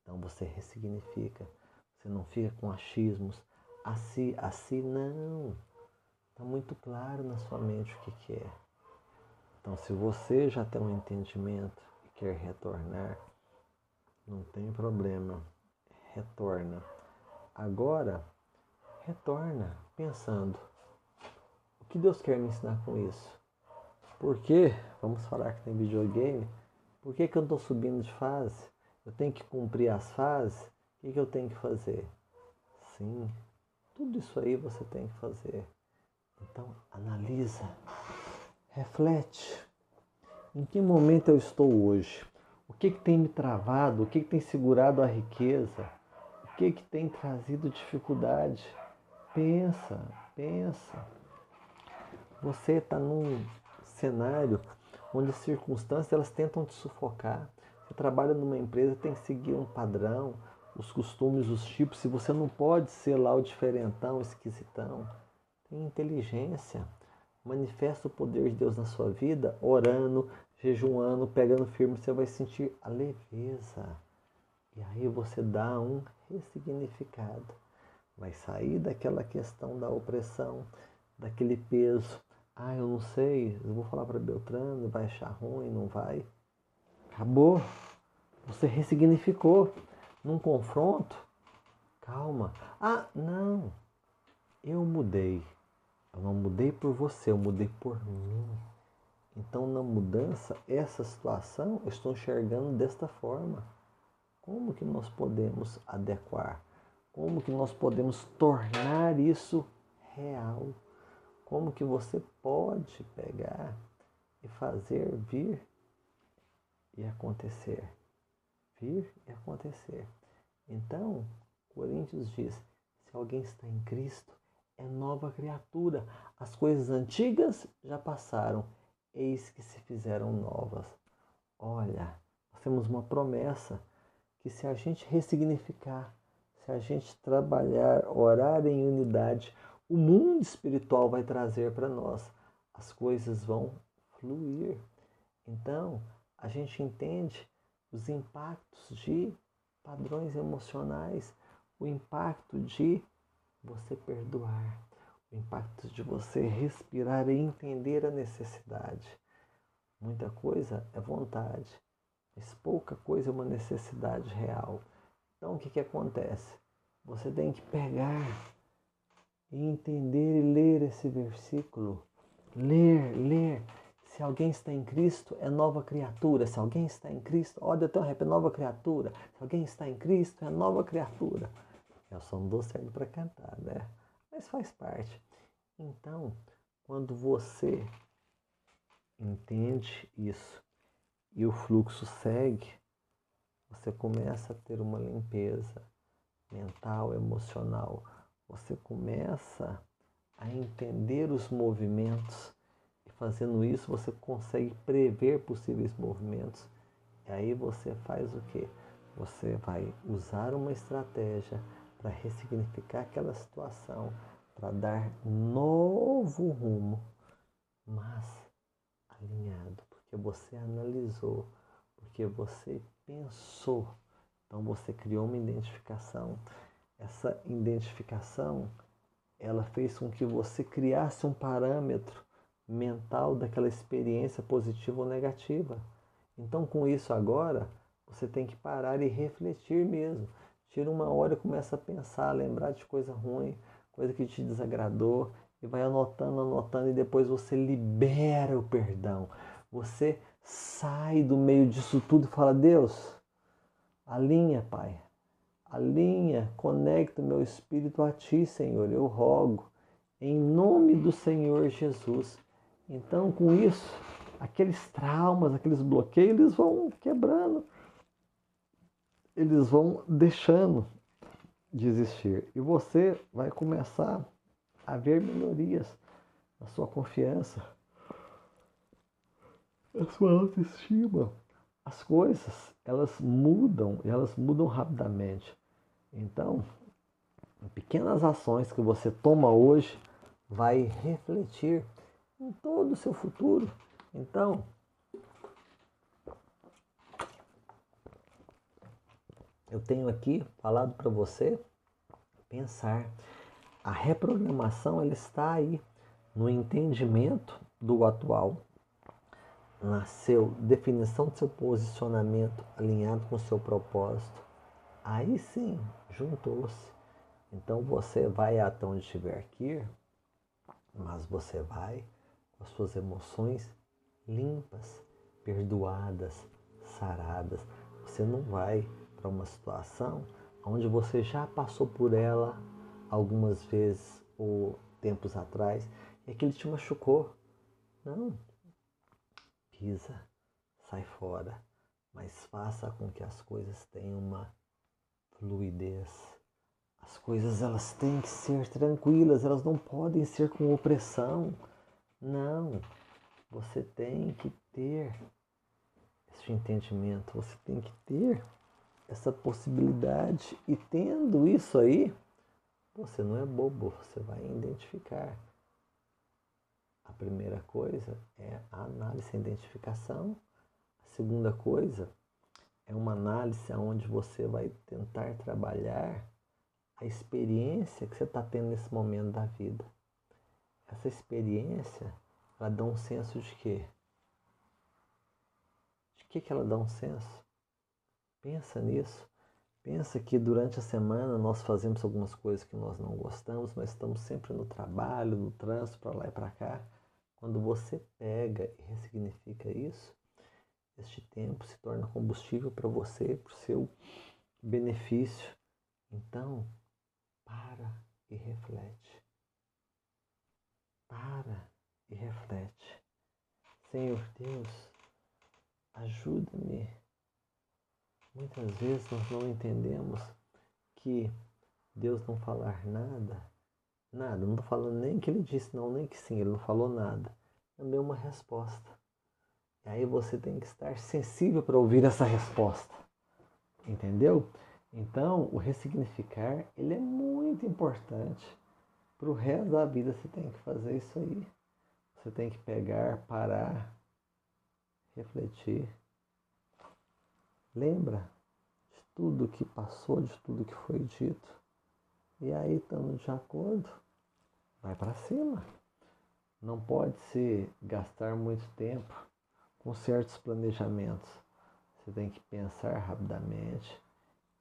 Então você ressignifica. Você não fica com achismos. Assim não. Está muito claro na sua mente o que é. Então, se você já tem um entendimento e quer retornar, não tem problema. Retorna. Agora, retorna pensando, o que Deus quer me ensinar com isso? Por que, vamos falar que tem videogame, por que eu estou subindo de fase? Eu tenho que cumprir as fases? O que eu tenho que fazer? Sim, tudo isso aí você tem que fazer. Então, analisa, reflete. Em que momento eu estou hoje? O que tem me travado? O que tem segurado a riqueza? O que tem trazido dificuldade? Pensa. Você está num cenário onde as circunstâncias elas tentam te sufocar. Você trabalha numa empresa, tem que seguir um padrão, os costumes, os tipos. Se você não pode ser lá o diferentão, o esquisitão, tem inteligência. Manifesta o poder de Deus na sua vida, orando, jejuando, pegando firme, você vai sentir a leveza. E aí você dá um ressignificado. Vai sair daquela questão da opressão, daquele peso. Eu não sei, eu vou falar para Beltrano, vai achar ruim, não vai. Acabou. Você ressignificou. Num confronto, calma. Não. Eu mudei. Eu não mudei por você, eu mudei por mim. Então, na mudança, essa situação, eu estou enxergando desta forma. Como que nós podemos adequar? Como que nós podemos tornar isso real? Como que você pode pegar e fazer vir e acontecer? Vir e acontecer. Então, Coríntios diz, se alguém está em Cristo, é nova criatura. As coisas antigas já passaram, eis que se fizeram novas. Olha, nós temos uma promessa que se a gente ressignificar, se a gente trabalhar, orar em unidade, o mundo espiritual vai trazer para nós. As coisas vão fluir. Então, a gente entende os impactos de padrões emocionais, o impacto de você perdoar, o impacto de você respirar e entender a necessidade. Muita coisa é vontade, mas pouca coisa é uma necessidade real. Então, o que acontece? Você tem que pegar e entender e ler esse versículo. Ler. Se alguém está em Cristo, é nova criatura. Se alguém está em Cristo, olha, teu rap, é nova criatura. Se alguém está em Cristo, é nova criatura. Eu só não dou certo para cantar, né? Mas faz parte. Então, quando você entende isso e o fluxo segue, você começa a ter uma limpeza mental, emocional. Você começa a entender os movimentos e fazendo isso você consegue prever possíveis movimentos. E aí você faz o quê? Você vai usar uma estratégia para ressignificar aquela situação, para dar novo rumo, mas alinhado, porque você analisou, porque você pensou. Então você criou uma identificação. Essa identificação, ela fez com que você criasse um parâmetro mental daquela experiência positiva ou negativa. Então, com isso agora, você tem que parar e refletir mesmo. Tira uma hora e começa a pensar, lembrar de coisa ruim, coisa que te desagradou, e vai anotando, e depois você libera o perdão. Você sai do meio disso tudo e fala, Deus, alinha, Pai. Alinha, conecta o meu espírito a Ti, Senhor, eu rogo, em nome do Senhor Jesus. Então, com isso, aqueles traumas, aqueles bloqueios, eles vão quebrando, eles vão deixando de existir. E você vai começar a ver melhorias na sua confiança, na sua autoestima. As coisas, elas mudam, e elas mudam rapidamente. Então, pequenas ações que você toma hoje vai refletir em todo o seu futuro. Então, eu tenho aqui falado para você pensar. A reprogramação ela está aí no entendimento do atual, na seu definição do seu posicionamento alinhado com o seu propósito. Aí sim, juntou-se. Então você vai até onde tiver que ir, mas você vai com as suas emoções limpas, perdoadas, saradas. Você não vai para uma situação onde você já passou por ela algumas vezes ou tempos atrás e aquilo te machucou. Não. Pisa, sai fora, mas faça com que as coisas tenham uma fluidez. As coisas elas têm que ser tranquilas, elas não podem ser com opressão. Não, você tem que ter esse entendimento, você tem que ter essa possibilidade. E tendo isso aí, você não é bobo, você vai identificar. A primeira coisa é a análise e identificação. A segunda coisa é uma análise onde você vai tentar trabalhar a experiência que você está tendo nesse momento da vida. Essa experiência, ela dá um senso de quê? De que ela dá um senso? Pensa nisso. Pensa que durante a semana nós fazemos algumas coisas que nós não gostamos, mas estamos sempre no trabalho, no trânsito, para lá e para cá. Quando você pega e ressignifica isso, este tempo se torna combustível para você, para o seu benefício. Então, para e reflete. Para e reflete. Senhor Deus, ajuda-me. Muitas vezes nós não entendemos que Deus não falar nada Nada, não estou falando nem que ele disse não, nem que sim, ele não falou nada. Também uma resposta. E aí você tem que estar sensível para ouvir essa resposta. Entendeu? Então, o ressignificar, ele é muito importante. Para o resto da vida você tem que fazer isso aí. Você tem que pegar, parar, refletir. Lembra de tudo que passou, de tudo que foi dito. E aí, estando de acordo, vai para cima. Não pode se gastar muito tempo com certos planejamentos. Você tem que pensar rapidamente.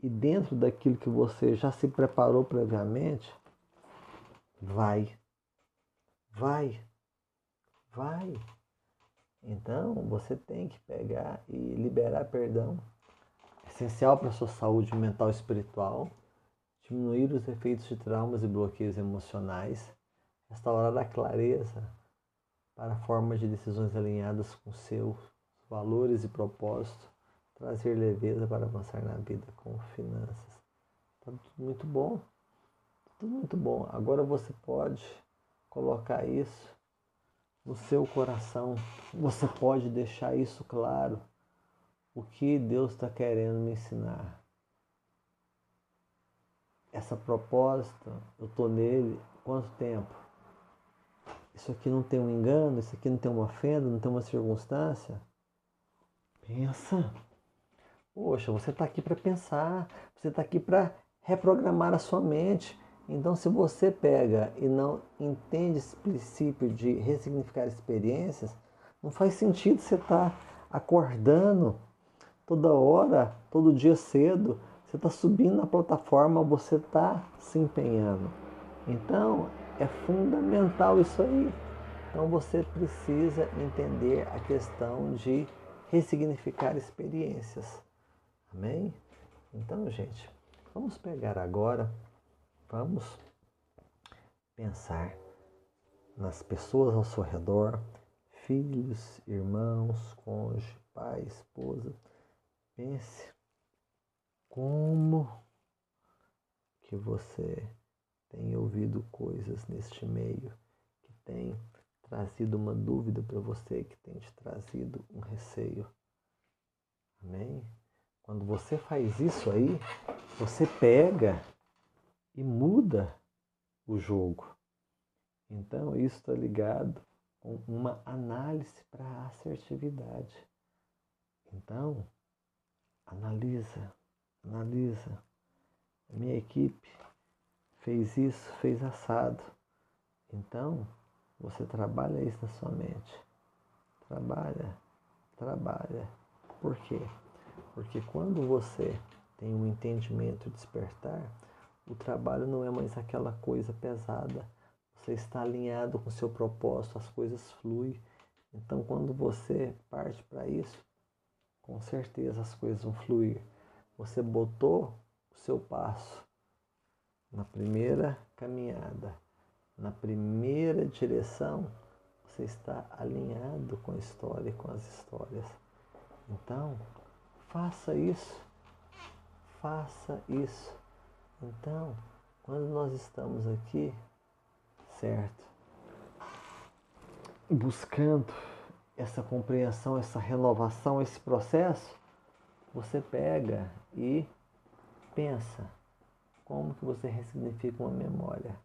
E dentro daquilo que você já se preparou previamente, vai. Então, você tem que pegar e liberar perdão. É essencial para a sua saúde mental e espiritual. Diminuir os efeitos de traumas e bloqueios emocionais. Restaurar a clareza para formas de decisões alinhadas com seus valores e propósitos. Trazer leveza para avançar na vida com finanças. Tá tudo muito bom. Tudo muito bom. Agora você pode colocar isso no seu coração. Você pode deixar isso claro. O que Deus está querendo me ensinar. Essa proposta, eu estou nele quanto tempo? Isso aqui não tem um engano, isso aqui não tem uma fenda, não tem uma circunstância? Pensa. Poxa, você está aqui para pensar, você está aqui para reprogramar a sua mente. Então, se você pega e não entende esse princípio de ressignificar experiências, não faz sentido você estar acordando toda hora, todo dia cedo, você está subindo na plataforma, você está se empenhando. Então, é fundamental isso aí. Então, você precisa entender a questão de ressignificar experiências. Amém? Então, gente, vamos pegar agora, vamos pensar nas pessoas ao seu redor, filhos, irmãos, cônjuge, pai, esposa. Pense como que você tem ouvido coisas neste meio que tem trazido uma dúvida para você, que tem te trazido um receio. Amém? Quando você faz isso aí, você pega e muda o jogo. Então, isso está ligado com uma análise para a assertividade. Então, analisa. A minha equipe fez isso, fez assado. Então, você trabalha isso na sua mente. Trabalha. Por quê? Porque quando você tem um entendimento e despertar, o trabalho não é mais aquela coisa pesada. Você está alinhado com o seu propósito, as coisas fluem. Então, quando você parte para isso, com certeza as coisas vão fluir. Você botou o seu passo na primeira caminhada, na primeira direção, você está alinhado com a história e com as histórias. Então, faça isso. Então, quando nós estamos aqui, certo, buscando essa compreensão, essa renovação, esse processo, você pega e pensa como que você ressignifica uma memória.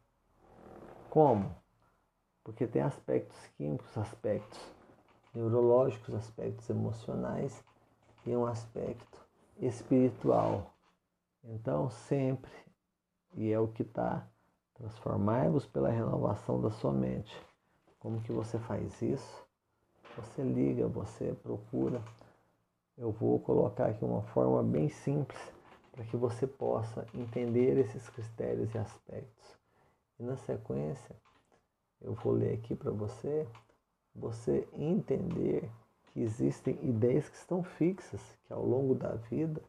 Como? Porque tem aspectos químicos, aspectos neurológicos, aspectos emocionais e um aspecto espiritual. Então, sempre, e é o que está, transformai-vos pela renovação da sua mente. Como que você faz isso? Você liga, você procura. Eu vou colocar aqui uma forma bem simples para que você possa entender esses critérios e aspectos. E na sequência, eu vou ler aqui para você entender que existem ideias que estão fixas, que ao longo da vida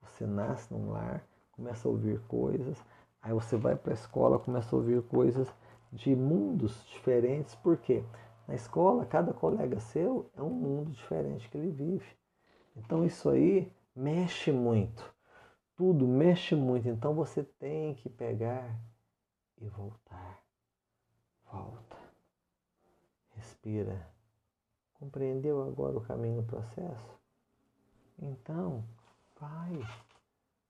você nasce num lar, começa a ouvir coisas, aí você vai para a escola, começa a ouvir coisas de mundos diferentes. Por quê? Na escola, cada colega seu é um mundo diferente que ele vive. Então isso aí mexe muito. Tudo mexe muito. Então você tem que pegar e voltar. volta, respira. Compreendeu agora o caminho do processo? Então, vai.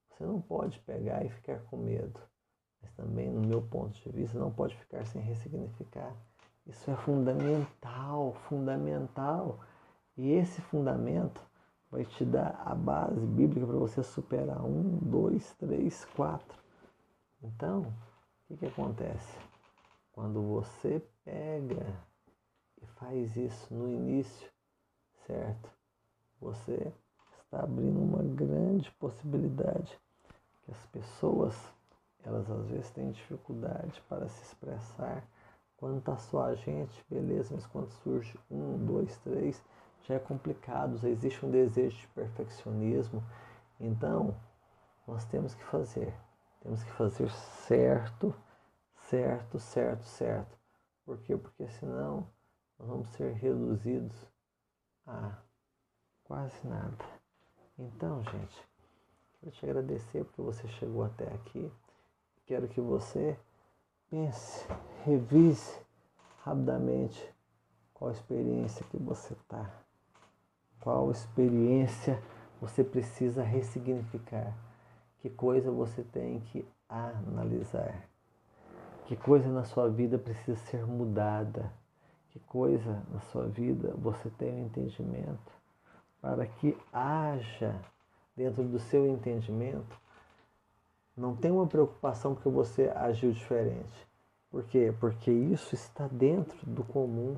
Você não pode pegar e ficar com medo. Mas também, no meu ponto de vista, não pode ficar sem ressignificar. Isso é fundamental, fundamental. E esse fundamento vai te dar a base bíblica para você superar 1, 2, 3, 4. Então, o que acontece? Quando você pega e faz isso no início, certo? Você está abrindo uma grande possibilidade que as pessoas, elas às vezes têm dificuldade para se expressar. Quando está só a gente, beleza, mas quando surge 1, 2, 3, já é complicado, já existe um desejo de perfeccionismo. Então, nós temos que fazer certo, certo, certo, certo. Por quê? Porque senão nós vamos ser reduzidos a quase nada. Então, gente, quero te agradecer porque você chegou até aqui. Quero que você pense, revise rapidamente qual experiência que você está. Qual experiência você precisa ressignificar. Que coisa você tem que analisar. Que coisa na sua vida precisa ser mudada. Que coisa na sua vida você tem um entendimento. Para que haja dentro do seu entendimento, não tem uma preocupação porque você agiu diferente. Por quê? Porque isso está dentro do comum.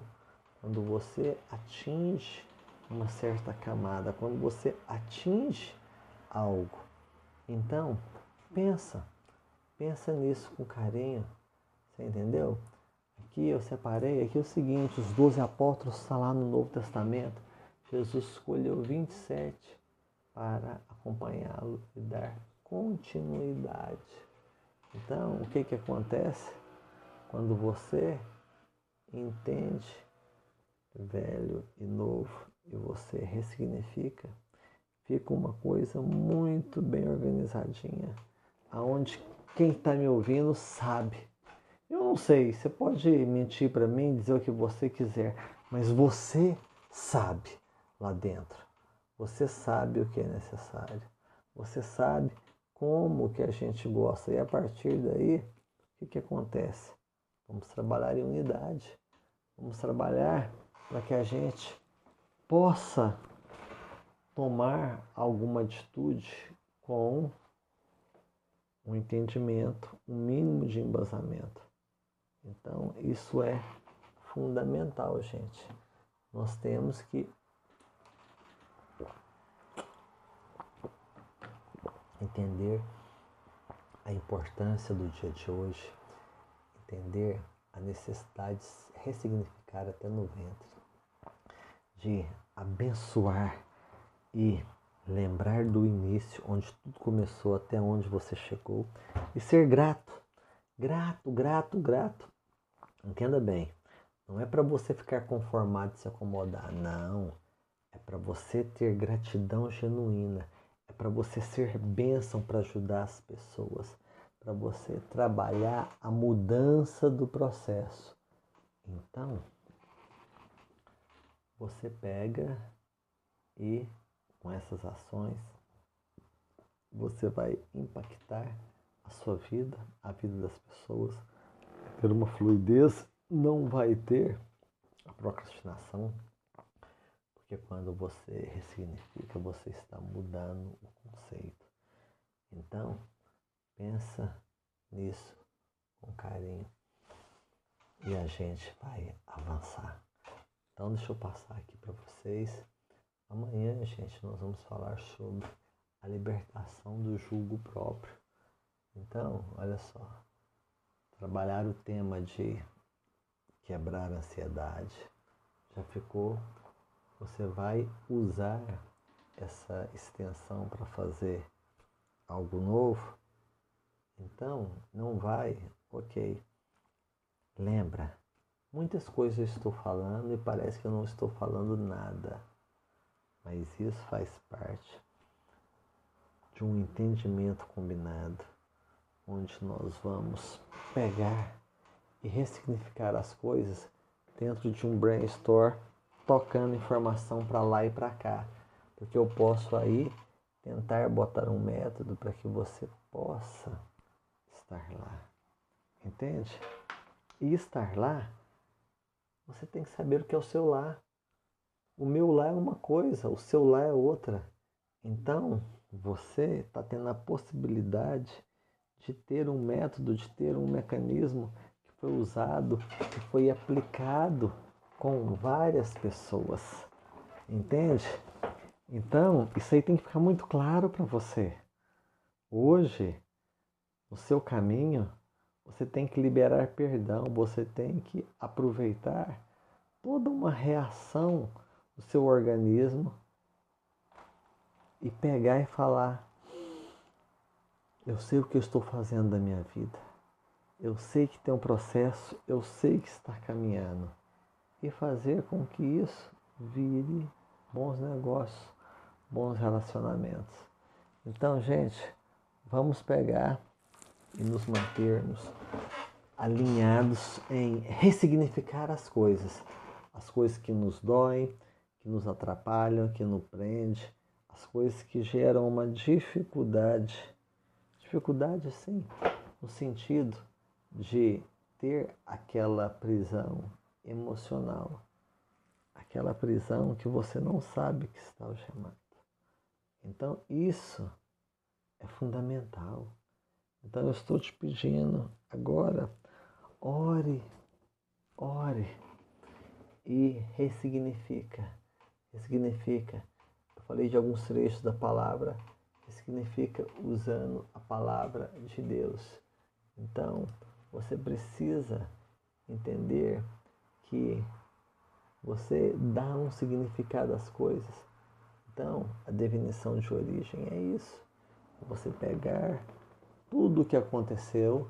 Quando você atinge uma certa camada, quando você atinge algo. Então, pensa nisso com carinho. Você entendeu? Aqui eu separei aqui o seguinte, os 12 apóstolos estão lá no Novo Testamento. Jesus escolheu 27 para acompanhá-lo e dar continuidade. Então, o que acontece? Quando você entende velho e novo e você ressignifica, fica uma coisa muito bem organizadinha, aonde quem está me ouvindo sabe. Eu não sei, você pode mentir para mim, dizer o que você quiser, mas você sabe lá dentro. Você sabe o que é necessário. Você sabe como que a gente gosta. E a partir daí, o que acontece? Vamos trabalhar em unidade. Vamos trabalhar para que a gente possa tomar alguma atitude com um entendimento, um mínimo de embasamento. Então, isso é fundamental, gente. Nós temos que entender a importância do dia de hoje, entender a necessidade de ressignificar até no ventre, de abençoar e lembrar do início, onde tudo começou até onde você chegou, e ser grato, grato, grato, grato. Entenda bem, não é para você ficar conformado e se acomodar, não. É para você ter gratidão genuína, é para você ser bênção para ajudar as pessoas, para você trabalhar a mudança do processo. Então, você pega e com essas ações, você vai impactar a sua vida, a vida das pessoas, vai ter uma fluidez, não vai ter a procrastinação, porque quando você ressignifica, você está mudando o conceito. Então, pensa nisso com carinho e a gente vai avançar. Então, deixa eu passar aqui para vocês. Amanhã, gente, nós vamos falar sobre a libertação do jugo próprio. Então, olha só, trabalhar o tema de quebrar a ansiedade já ficou. Você vai usar essa extensão para fazer algo novo? Então, não vai, ok. Lembra, muitas coisas eu estou falando e parece que eu não estou falando nada. Mas isso faz parte de um entendimento combinado, onde nós vamos pegar e ressignificar as coisas dentro de um brainstorm, tocando informação para lá e para cá. Porque eu posso aí tentar botar um método para que você possa estar lá. Entende? E estar lá, você tem que saber o que é o seu lá. O meu lá é uma coisa, o seu lá é outra. Então, você está tendo a possibilidade de ter um método, de ter um mecanismo que foi usado, que foi aplicado com várias pessoas. Entende? Então, isso aí tem que ficar muito claro para você. Hoje, no seu caminho, você tem que liberar perdão, você tem que aproveitar toda uma reação do seu organismo e pegar e falar: eu sei o que eu estou fazendo da minha vida, eu sei que tem um processo, eu sei que está caminhando, e fazer com que isso vire bons negócios, bons relacionamentos. Então, gente, vamos pegar e nos mantermos alinhados em ressignificar as coisas que nos doem, que nos atrapalham, que nos prendem, as coisas que geram uma dificuldade sim, no sentido de ter aquela prisão emocional, aquela prisão que você não sabe que está algemado. Então isso é fundamental. Então eu estou te pedindo agora, ore e ressignifica. Eu falei de alguns trechos da palavra, ressignifica usando a palavra de Deus. Então, você precisa entender que você dá um significado às coisas. Então, a definição de origem é isso. Você pegar tudo o que aconteceu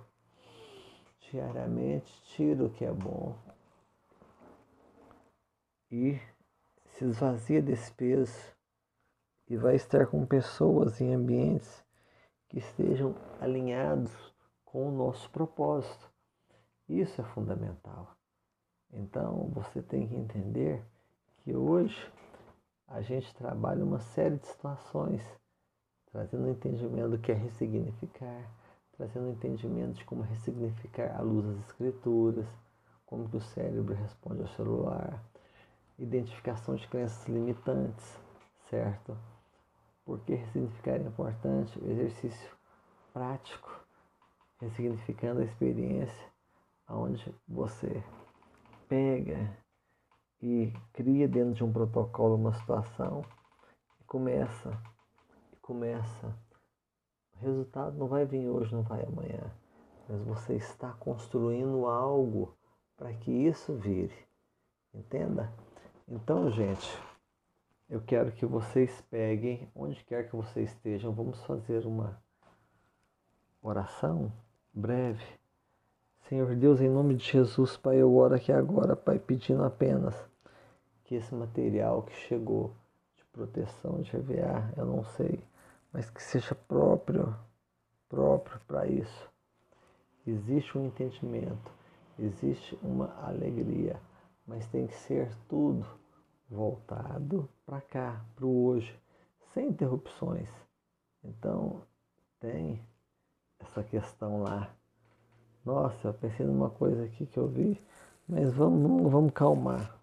diariamente, tira o que é bom e se esvazia desse peso e vai estar com pessoas em ambientes que estejam alinhados com o nosso propósito. Isso é fundamental. Então, você tem que entender que hoje a gente trabalha uma série de situações, trazendo um entendimento do que é ressignificar, trazendo um entendimento de como ressignificar à luz das escrituras, como que o cérebro responde ao celular, identificação de crenças limitantes, certo? Porque ressignificar é importante, o exercício prático, ressignificando a experiência, onde você pega e cria dentro de um protocolo uma situação e começa. O resultado não vai vir hoje, não vai amanhã, mas você está construindo algo para que isso vire. Entenda? Então, gente, eu quero que vocês peguem, onde quer que vocês estejam, vamos fazer uma oração breve. Senhor Deus, em nome de Jesus, Pai, eu oro aqui agora, Pai, pedindo apenas que esse material que chegou de proteção de EVA, eu não sei, mas que seja próprio para isso. Existe um entendimento, existe uma alegria, mas tem que ser tudo voltado para cá, para o hoje, sem interrupções. Então, tem essa questão lá. Nossa, eu pensei numa coisa aqui que eu vi, mas vamos calmar.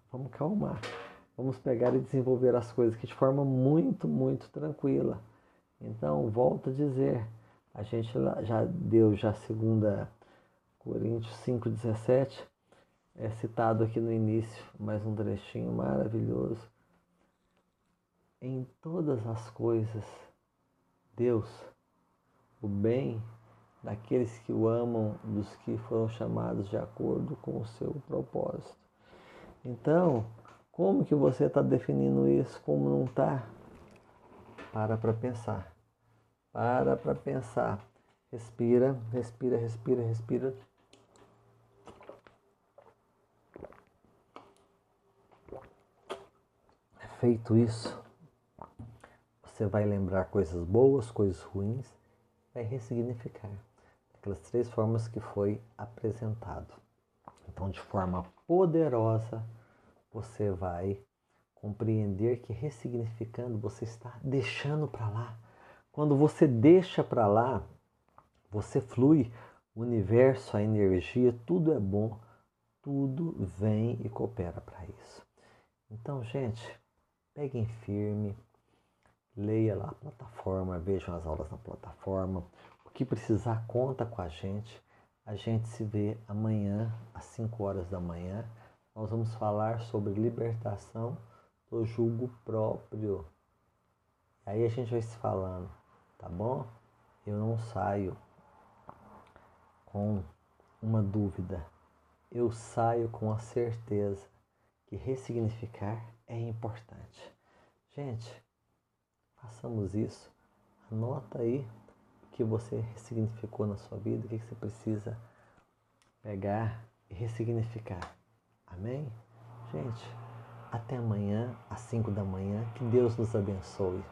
Vamos pegar e desenvolver as coisas aqui de forma muito, muito tranquila. Então, volto a dizer, a gente já deu 2 Coríntios 5,17, é citado aqui no início, mais um trechinho maravilhoso. Em todas as coisas, Deus, o bem daqueles que o amam, dos que foram chamados de acordo com o seu propósito. Então, como que você está definindo isso? Como não está? Para pensar. Para pensar. Respira. Feito isso, você vai lembrar coisas boas, coisas ruins, vai ressignificar aquelas 3 formas que foi apresentado. Então, de forma poderosa, você vai compreender que ressignificando, você está deixando para lá. Quando você deixa para lá, você flui. O universo, a energia, tudo é bom. Tudo vem e coopera para isso. Então, gente, peguem firme, leia lá a plataforma, vejam as aulas na plataforma. O que precisar, conta com a gente. A gente se vê amanhã, às 5 horas da manhã. Nós vamos falar sobre libertação do jugo próprio. Aí a gente vai se falando, tá bom? Eu não saio com uma dúvida. Eu saio com a certeza que ressignificar é importante. Gente, façamos isso. Anota aí o que você ressignificou na sua vida, o que você precisa pegar e ressignificar. Amém? Gente, até amanhã, às 5 da manhã. Que Deus nos abençoe.